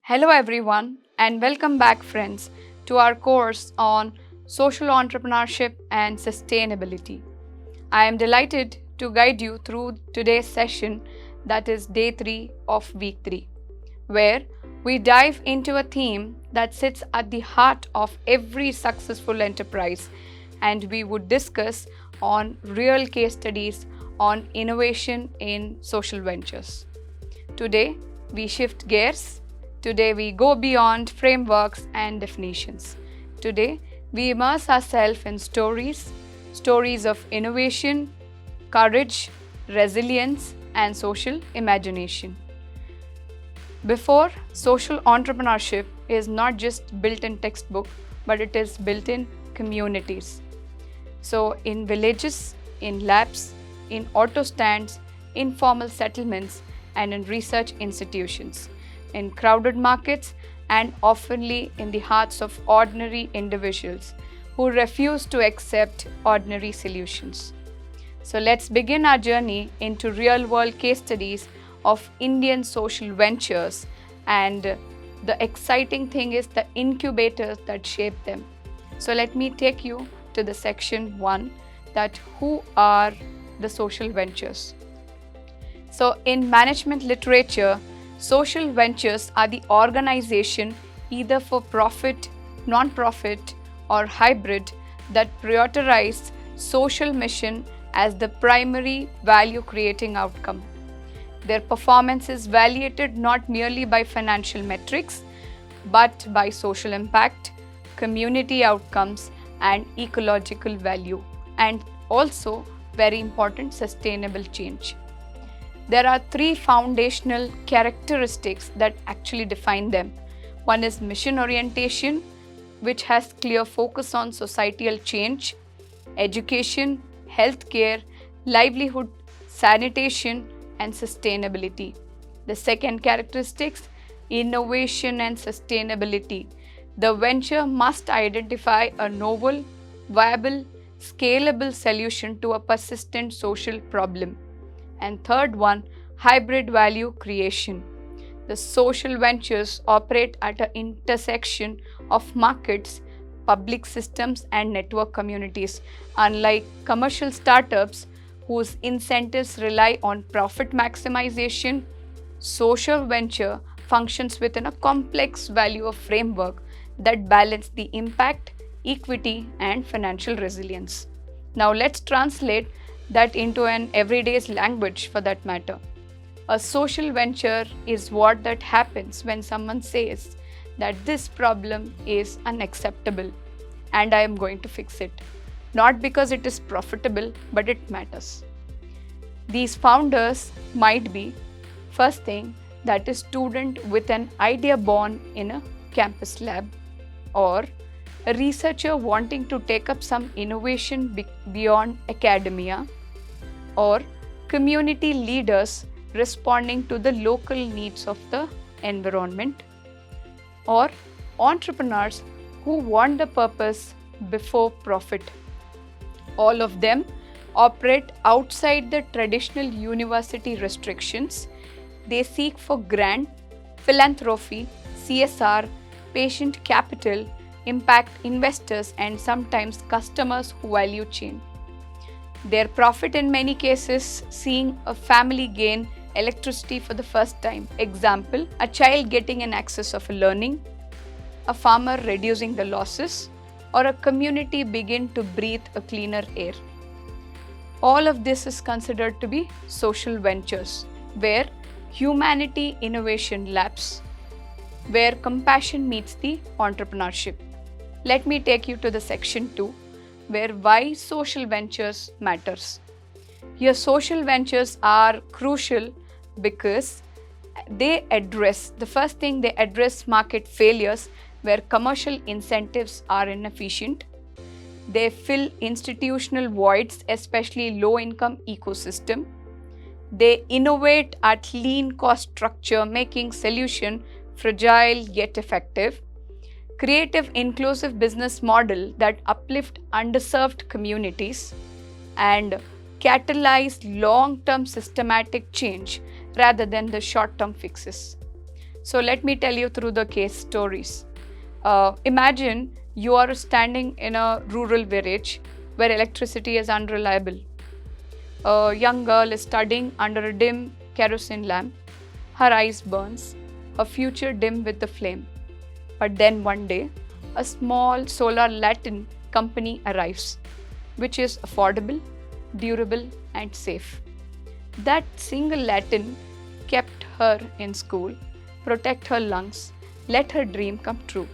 Hello, everyone, and welcome back, friends, to our course on social entrepreneurship and sustainability. I am delighted to guide you through today's session, that is day 3 of week 3, where we dive into a theme that sits at the heart of every successful enterprise, and we would discuss on real case studies on innovation in social ventures. Today, we shift gears. Today, we go beyond frameworks and definitions. Today, we immerse ourselves in stories of innovation, courage, resilience, and social imagination. Before, social entrepreneurship is not just built in textbook, but it is built in communities. So, in villages, in labs, in auto stands, informal settlements, and in research institutions, in crowded markets, and oftenly in the hearts of ordinary individuals who refuse to accept ordinary solutions. So let's begin our journey into real-world case studies of Indian social ventures, and the exciting thing is the incubators that shape them. So let me take you to the section 1, that who are the social ventures. So in management literature, social ventures are the organization, either for profit, non-profit, or hybrid, that prioritize social mission as the primary value creating outcome. Their performance is evaluated not merely by financial metrics, but by social impact, community outcomes, and ecological value, and also very important, sustainable change. There are 3 foundational characteristics that actually define them. One is mission orientation, which has clear focus on societal change, education, healthcare, livelihood, sanitation, and sustainability. The second characteristics, innovation and sustainability. The venture must identify a novel, viable, scalable solution to a persistent social problem. And third one, hybrid value creation. The social ventures operate at an intersection of markets, public systems, and network communities. Unlike commercial startups whose incentives rely on profit maximization, social venture functions within a complex value of framework that balance the impact, equity, and financial resilience. Now let's translate that into an everyday's language for that matter. A social venture is what that happens when someone says that this problem is unacceptable and I am going to fix it. Not because it is profitable, but it matters. These founders might be, first thing, that is student with an idea born in a campus lab, or a researcher wanting to take up some innovation beyond academia, or community leaders responding to the local needs of the environment, or entrepreneurs who want the purpose before profit. All of them operate outside the traditional university restrictions. They seek for grant, philanthropy, CSR, patient capital, impact investors, and sometimes customers who value change. Their profit in many cases seeing a family gain electricity for the first time. Example, a child getting an access of learning, a farmer reducing the losses, or a community begin to breathe a cleaner air. All of this is considered to be social ventures, where humanity innovation labs, where compassion meets the entrepreneurship. Let me take you to the section 2, where why social ventures matters. Here social ventures are crucial because they address market failures where commercial incentives are inefficient. They fill institutional voids, especially low-income ecosystem. They innovate at lean cost structure, making solution fragile yet effective. Creative inclusive business model that uplift underserved communities, and catalyze long-term systematic change rather than the short-term fixes. So let me tell you through the case stories. Imagine you are standing in a rural village where electricity is unreliable. A young girl is studying under a dim kerosene lamp. Her eyes burns, her future dim with the flame. But then one day, a small solar lantern company arrives, which is affordable, durable, and safe. That single lantern kept her in school, protect her lungs, let her dream come true.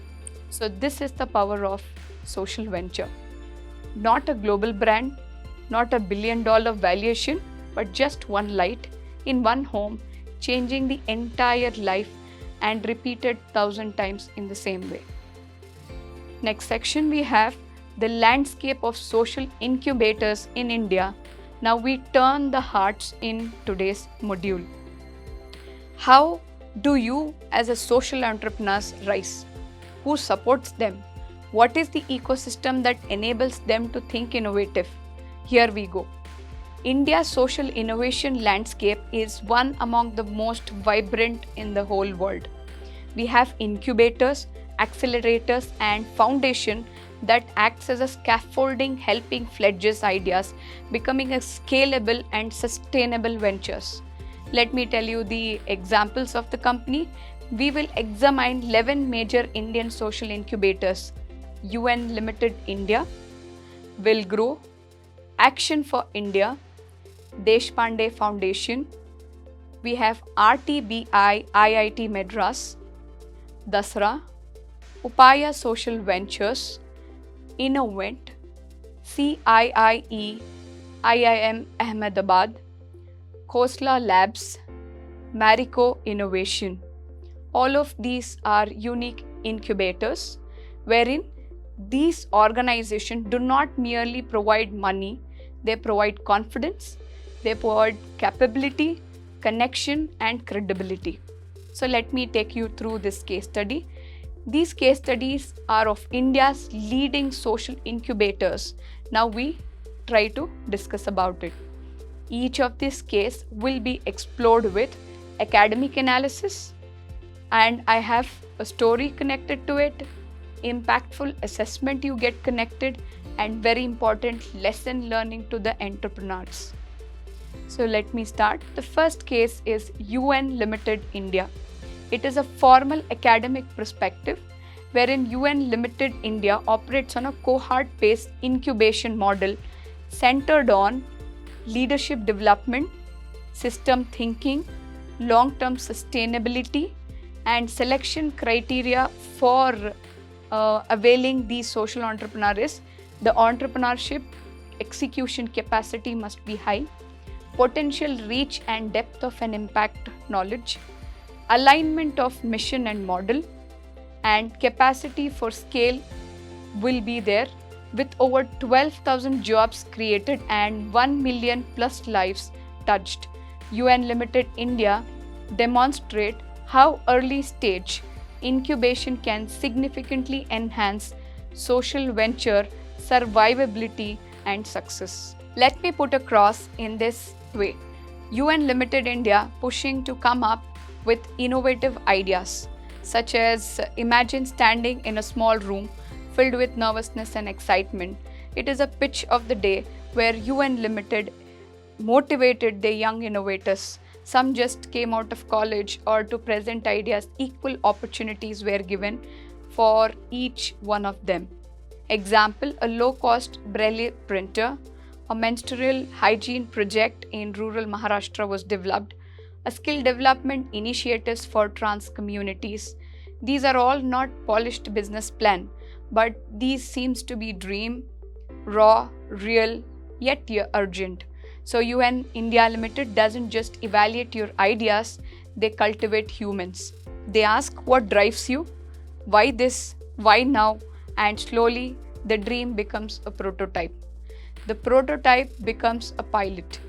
So this is the power of social venture. Not a global brand, not $1 billion valuation, but just one light in one home, changing the entire life and repeated 1,000 times in the same way. Next section we have the landscape of social incubators in India. Now we turn the hearts in today's module. How do you as a social entrepreneurs rise? Who supports them? What is the ecosystem that enables them to think innovative? Here we go. India's social innovation landscape is one among the most vibrant in the whole world. We have incubators, accelerators, and foundation that acts as a scaffolding helping fledgles ideas becoming a scalable and sustainable ventures. Let me tell you the examples of the company. We will examine 11 major Indian social incubators. UN Limited India, Will Grow, Action for India, Deshpande Foundation. We have RTBI IIT Madras, Dasra, Upaya Social Ventures, Innovent, CIIE, IIM Ahmedabad, Khosla Labs, Marico Innovation. All of these are unique incubators wherein these organizations do not merely provide money, they provide confidence, they provide capability, connection, and credibility. So let me take you through this case study. These case studies are of India's leading social incubators. Now we try to discuss about it. Each of these cases will be explored with academic analysis, and I have a story connected to it, impactful assessment you get connected, and very important lesson learning to the entrepreneurs. So let me start. The first case is UN Limited India. It is a formal academic perspective wherein UN Limited India operates on a cohort-based incubation model centered on leadership development, system thinking, long-term sustainability, and selection criteria for availing these social entrepreneurs. The entrepreneurship execution capacity must be high, potential reach and depth of an impact knowledge, alignment of mission and model, and capacity for scale will be there, with over 12,000 jobs created and 1 million plus lives touched. UN Limited India demonstrate how early stage incubation can significantly enhance social venture survivability and success. Let me put across in this way. UN Limited India pushing to come up with innovative ideas, such as imagine standing in a small room filled with nervousness and excitement. It is a pitch of the day where UN Limited motivated the young innovators. Some just came out of college or to present ideas. Equal opportunities were given for each one of them. Example, a low-cost braille printer, a menstrual hygiene project in rural Maharashtra was developed, a skill development initiatives for trans communities. These are all not polished business plan, but these seems to be dream, raw, real, yet urgent. So UN India Limited doesn't just evaluate your ideas, they cultivate humans. They ask what drives you, why this, why now, and slowly the dream becomes a prototype. The prototype becomes a pilot.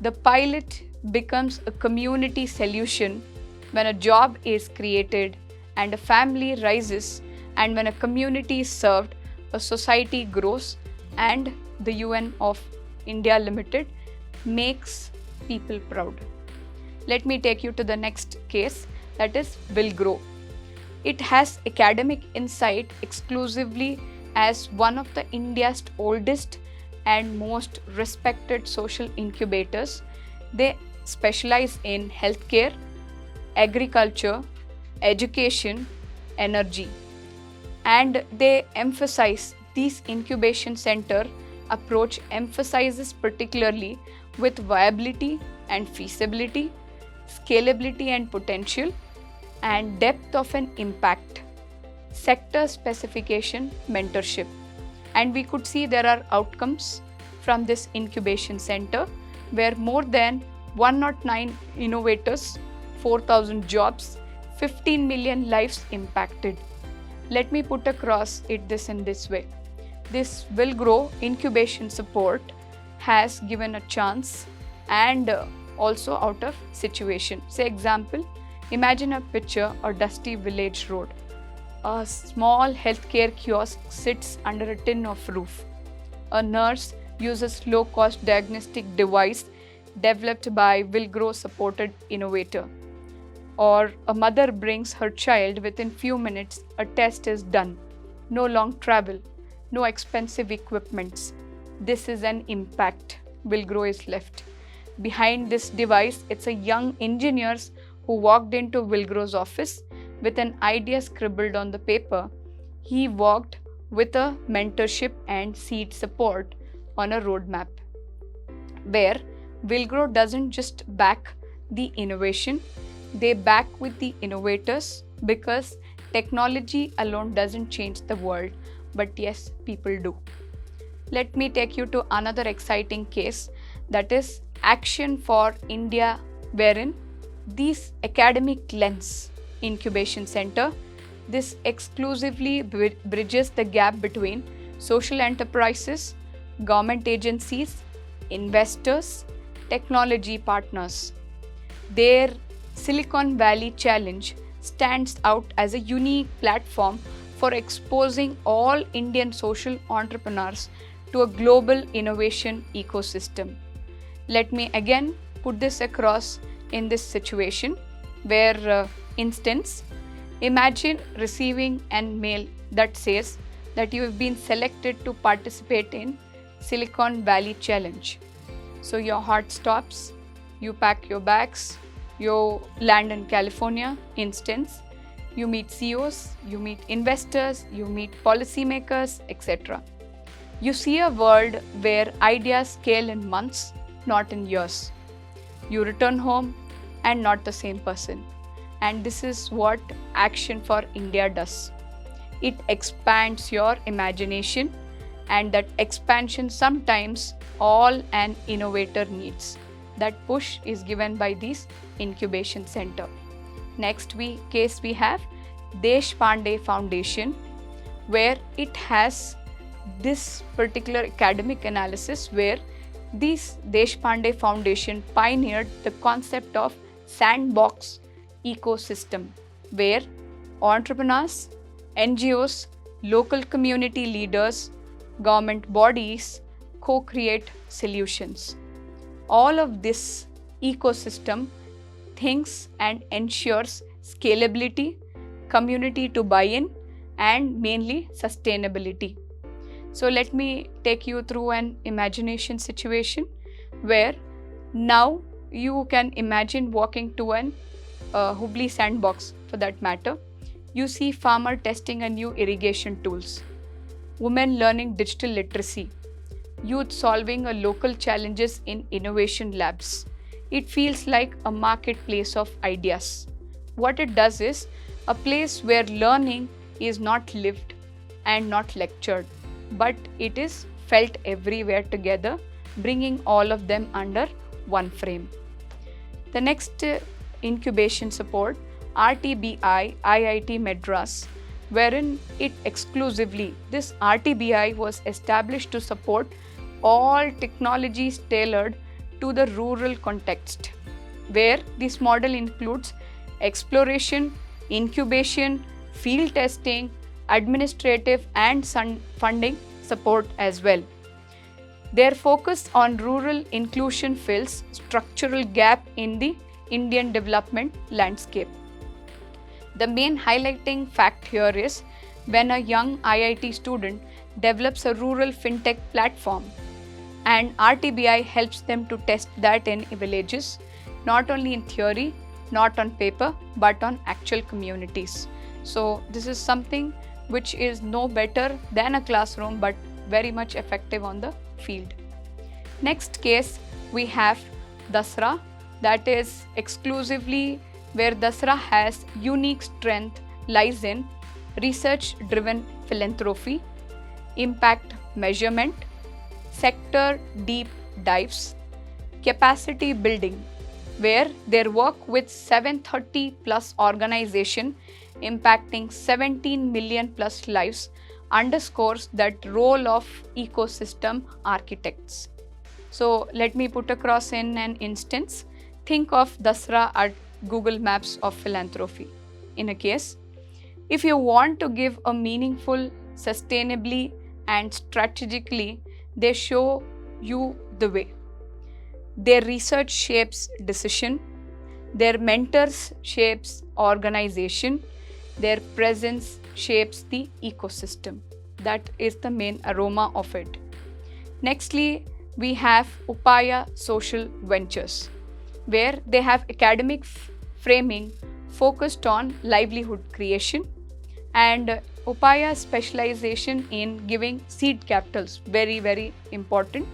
The pilot becomes a community solution when a job is created and a family rises, and when a community is served, a society grows, and the UN of India Limited makes people proud. Let me take you to the next case. that is Will Grow. It has academic insight exclusively as one of the India's oldest and most respected social incubators. They specialize in healthcare, agriculture, education, energy, and they emphasize these incubation center approach emphasizes particularly with viability and feasibility, scalability and potential, and depth of an impact, sector specification, mentorship. And we could see there are outcomes from this incubation center where more than 109 innovators, 4,000 jobs, 15 million lives impacted. Let me put across it this in this way. This Will Grow incubation support has given a chance and also out of situation. Say example, imagine a picture, a dusty village road. A small healthcare kiosk sits under a tin of roof. A nurse uses low-cost diagnostic device developed by Will Grow supported innovator. Or a mother brings her child, within few minutes a test is done. No long travel, no expensive equipments. This is an impact. Will Grow is left. Behind this device, it's a young engineers who walked into Will Grow's office with an idea scribbled on the paper. He walked with a mentorship and seed support on a roadmap, where Will Grow doesn't just back the innovation, they back with the innovators, because technology alone doesn't change the world, but yes, people do. Let me take you to another exciting case, that is Action for India, wherein this academic lens incubation center, this exclusively bridges the gap between social enterprises, government agencies, investors, technology partners. Their Silicon Valley Challenge stands out as a unique platform for exposing all Indian social entrepreneurs to a global innovation ecosystem. Let me again put this across in this situation where, instance, imagine receiving an mail that says that you have been selected to participate in Silicon Valley Challenge. So your heart stops, you pack your bags, you land in California, instance, you meet CEOs, you meet investors, you meet policymakers, etc. You see a world where ideas scale in months, not in years. You return home and not the same person. And this is what Action for India does. It expands your imagination, and that expansion sometimes all an innovator needs. That push is given by this incubation center. Next case we have Deshpande Foundation, where it has this particular academic analysis where this Deshpande Foundation pioneered the concept of sandbox ecosystem, where entrepreneurs, NGOs, local community leaders, government bodies co-create solutions. All of this ecosystem thinks and ensures scalability, community to buy in, and mainly sustainability. So let me take you through an imagination situation where now you can imagine walking to an Hubli sandbox for that matter. You see farmer testing a new irrigation tools, women learning digital literacy, youth solving a local challenges in innovation labs. It feels like a marketplace of ideas. What it does is a place where learning is not lived and not lectured, but it is felt everywhere together, bringing all of them under one frame. The next incubation support, RTBI IIT Madras, wherein it exclusively, this RTBI was established to support all technologies tailored to the rural context, where this model includes exploration, incubation, field testing, administrative and funding support as well. Their focus on rural inclusion fills structural gap in the Indian development landscape. The main highlighting fact here is when a young IIT student develops a rural fintech platform and RTBI helps them to test that in villages, not only in theory, not on paper, but on actual communities. So this is something which is no better than a classroom but very much effective on the field. Next case we have Dasra, that is exclusively where Dasra has unique strength lies in research driven philanthropy, impact measurement, sector deep dives, capacity building, where their work with 730 plus organization impacting 17 million plus lives underscores that role of ecosystem architects. So let me put across in an instance. Think of Dasra at Google Maps of philanthropy. In a case, if you want to give a meaningful, sustainably and strategically, they show you the way. Their research shapes decision, their mentors shapes organization, their presence shapes the ecosystem. That is the main aroma of it. Nextly, we have Upaya Social Ventures, where they have academic framing focused on livelihood creation, and Upaya specialization in giving seed capitals, very important,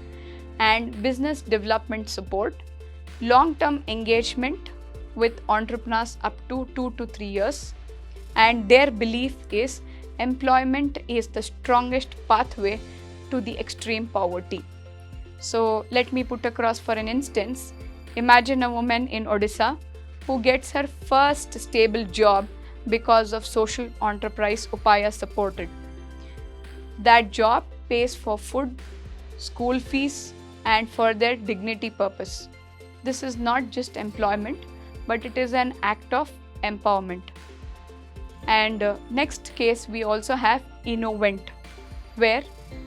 and business development support, long-term engagement with entrepreneurs up to 2 to 3 years, and their belief is employment is the strongest pathway to the extreme poverty. So let me put across for an instance. Imagine a woman in Odisha who gets her first stable job because of social enterprise Upaya supported. That job pays for food, school fees, and for their dignity purpose. This is not just employment, but it is an act of empowerment. And next case we also have Innovent, where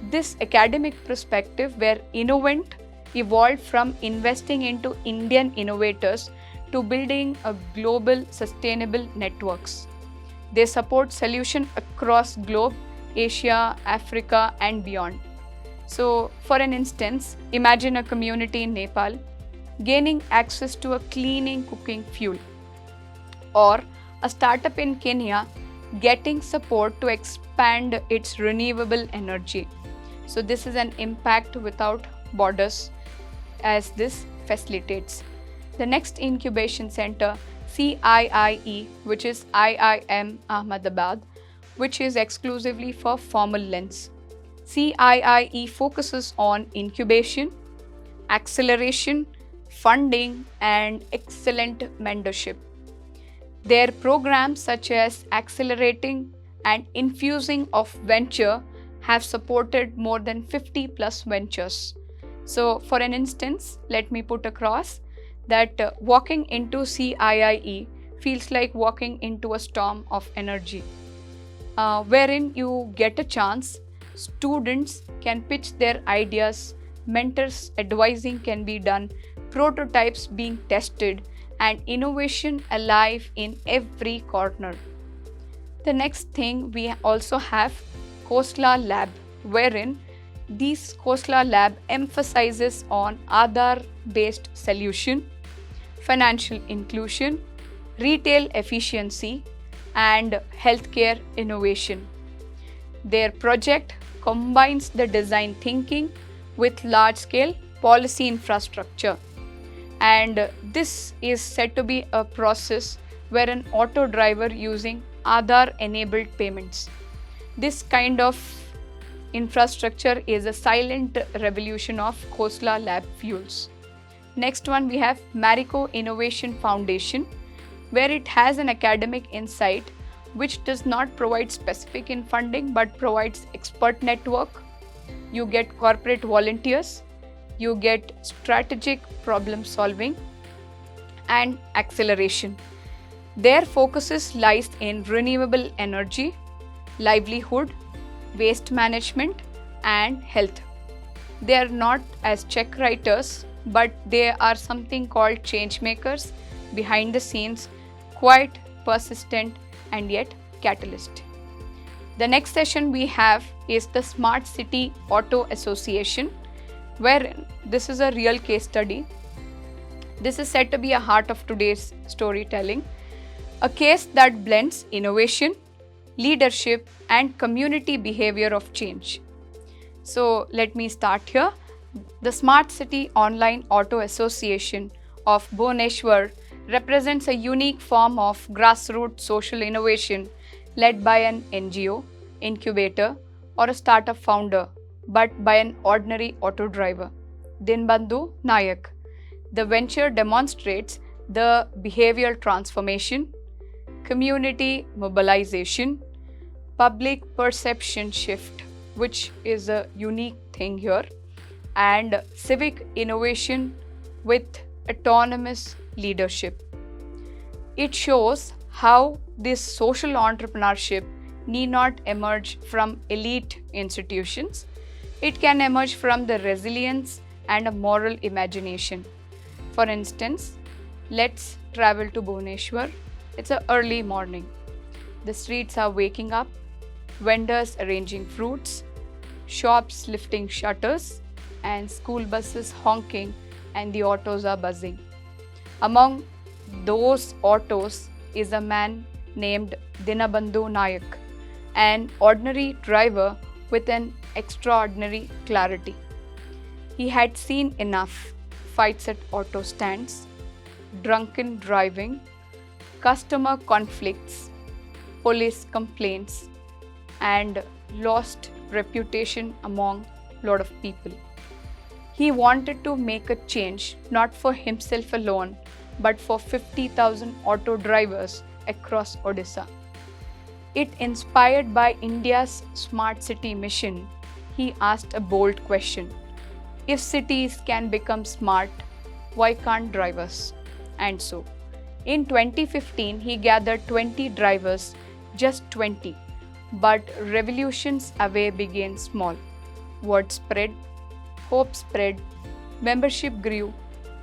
this academic perspective where Innovent evolved from investing into Indian innovators to building a global sustainable networks. They support solution across globe, Asia, Africa and beyond. So for an instance, imagine a community in Nepal gaining access to a cleaning cooking fuel, or a startup in Kenya getting support to expand its renewable energy. So this is an impact without borders as this facilitates. The next incubation center, CIIE, which is IIM Ahmedabad, which is exclusively for formal lens. CIIE focuses on incubation, acceleration, funding and excellent mentorship. Their programs such as accelerating and infusing of venture have supported more than 50 plus ventures. So for an instance, let me put across that walking into CIIE feels like walking into a storm of energy, wherein you get a chance, students can pitch their ideas, mentors advising can be done, prototypes being tested, and innovation alive in every corner. The next thing we also have Khosla Lab, wherein this Khosla Lab emphasizes on Aadhaar based solution, financial inclusion, retail efficiency and healthcare innovation. Their project combines the design thinking with large scale policy infrastructure, and this is said to be a process where an auto driver using Aadhaar enabled payments. This kind of infrastructure is a silent revolution of Khosla Lab fuels. Next one we have Marico Innovation Foundation, where it has an academic insight which does not provide specific in funding but provides expert network. You get corporate volunteers, you get strategic problem solving and acceleration. Their focuses lies in renewable energy, livelihood, waste management and health. They are not as check writers, but they are something called change makers behind the scenes, quite persistent and yet catalyst. The next session we have is the Smart City Auto Association, wherein this is a real case study. This is said to be a heart of today's storytelling, a case that blends innovation, leadership, and community behavior of change. So let me start here. The Smart City Online Auto Association of Bhubaneswar represents a unique form of grassroots social innovation led by an NGO, incubator, or a startup founder, but by an ordinary auto driver, Dinbandhu Nayak. The venture demonstrates the behavioral transformation, community mobilization, public perception shift, which is a unique thing here, and civic innovation with autonomous leadership. It shows how this social entrepreneurship need not emerge from elite institutions. It can emerge from the resilience and a moral imagination. For instance, let's travel to Bhubaneswar. It's an early morning. The streets are waking up, vendors arranging fruits, shops lifting shutters, and school buses honking, and the autos are buzzing. Among those autos is a man named Dinabandhu Nayak, an ordinary driver with an extraordinary clarity. He had seen enough fights at auto stands, drunken driving, customer conflicts, police complaints, and lost reputation among a lot of people. He wanted to make a change not for himself alone, but for 50,000 auto drivers across Odisha. It inspired by India's smart city mission, he asked a bold question. If cities can become smart, why can't drivers? And so, in 2015, he gathered 20 drivers, just 20. But revolutions away began small. Word spread, hope spread, membership grew,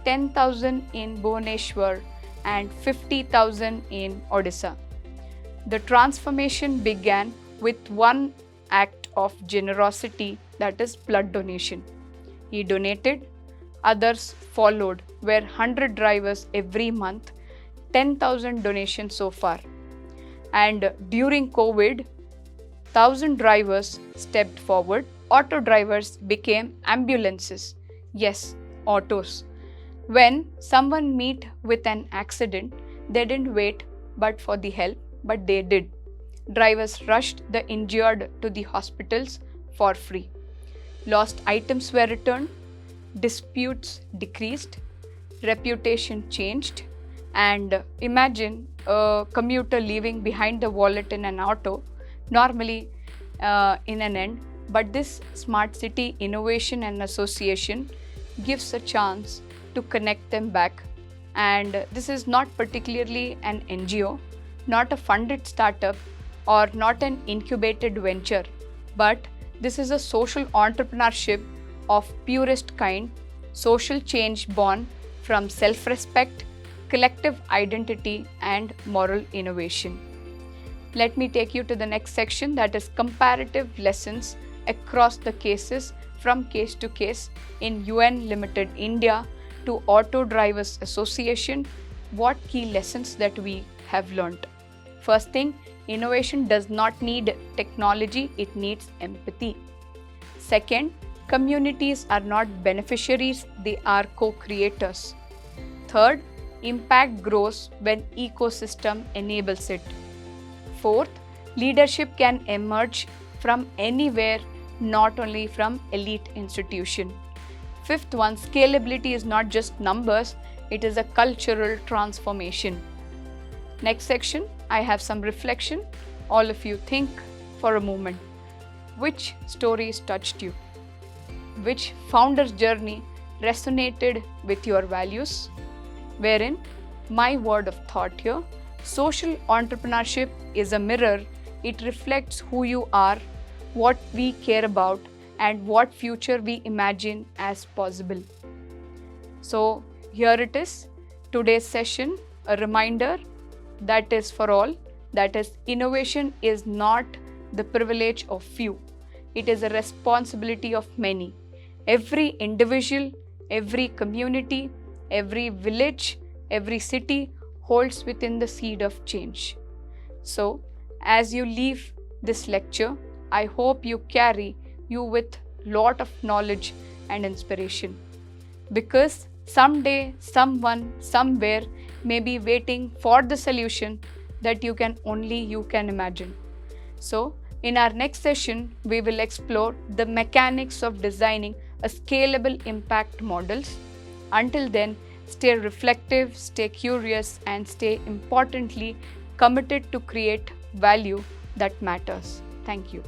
10,000 in Bhubaneswar and 50,000 in Odisha. The transformation began with one act of generosity, that is blood donation. He donated, others followed, where 100 drivers every month, 10,000 donations so far. And during COVID, 1,000 drivers stepped forward. Auto drivers became ambulances. Yes, autos. When someone met with an accident, they didn't wait but for the help, but they did. Drivers rushed the injured to the hospitals for free. Lost items were returned, disputes decreased, reputation changed, and imagine a commuter leaving behind the wallet in an auto, normally in an end, but this smart city innovation and association gives a chance to connect them back. And this is not particularly an NGO, not a funded startup, or not an incubated venture, but this is a social entrepreneurship of purest kind, social change born from self-respect, collective identity, and moral innovation. Let me take you to the next section, that is comparative lessons across the cases from case to case in UN Limited India to Auto Drivers Association. What key lessons that we have learnt? First thing, innovation does not need technology, it needs empathy. Second, communities are not beneficiaries, they are co-creators. Third, impact grows when ecosystem enables it. Fourth, leadership can emerge from anywhere, not only from elite institution. Fifth one, scalability is not just numbers, it is a cultural transformation. Next section, I have some reflection. All of you think for a moment. Which stories touched you? Which founder's journey resonated with your values? Wherein, my word of thought here, social entrepreneurship is a mirror. It reflects who you are, what we care about, and what future we imagine as possible. So here it is, today's session, a reminder that is for all. that is, innovation is not the privilege of few, it is a responsibility of many. Every individual, every community, every village, every city holds within the seed of change. So, as you leave this lecture, I hope you carry you with lot of knowledge and inspiration, because someday someone somewhere may be waiting for the solution that you can imagine. So, in our next session, we will explore the mechanics of designing a scalable impact models. Until then, stay reflective, stay curious, and stay importantly committed to create value that matters. Thank you.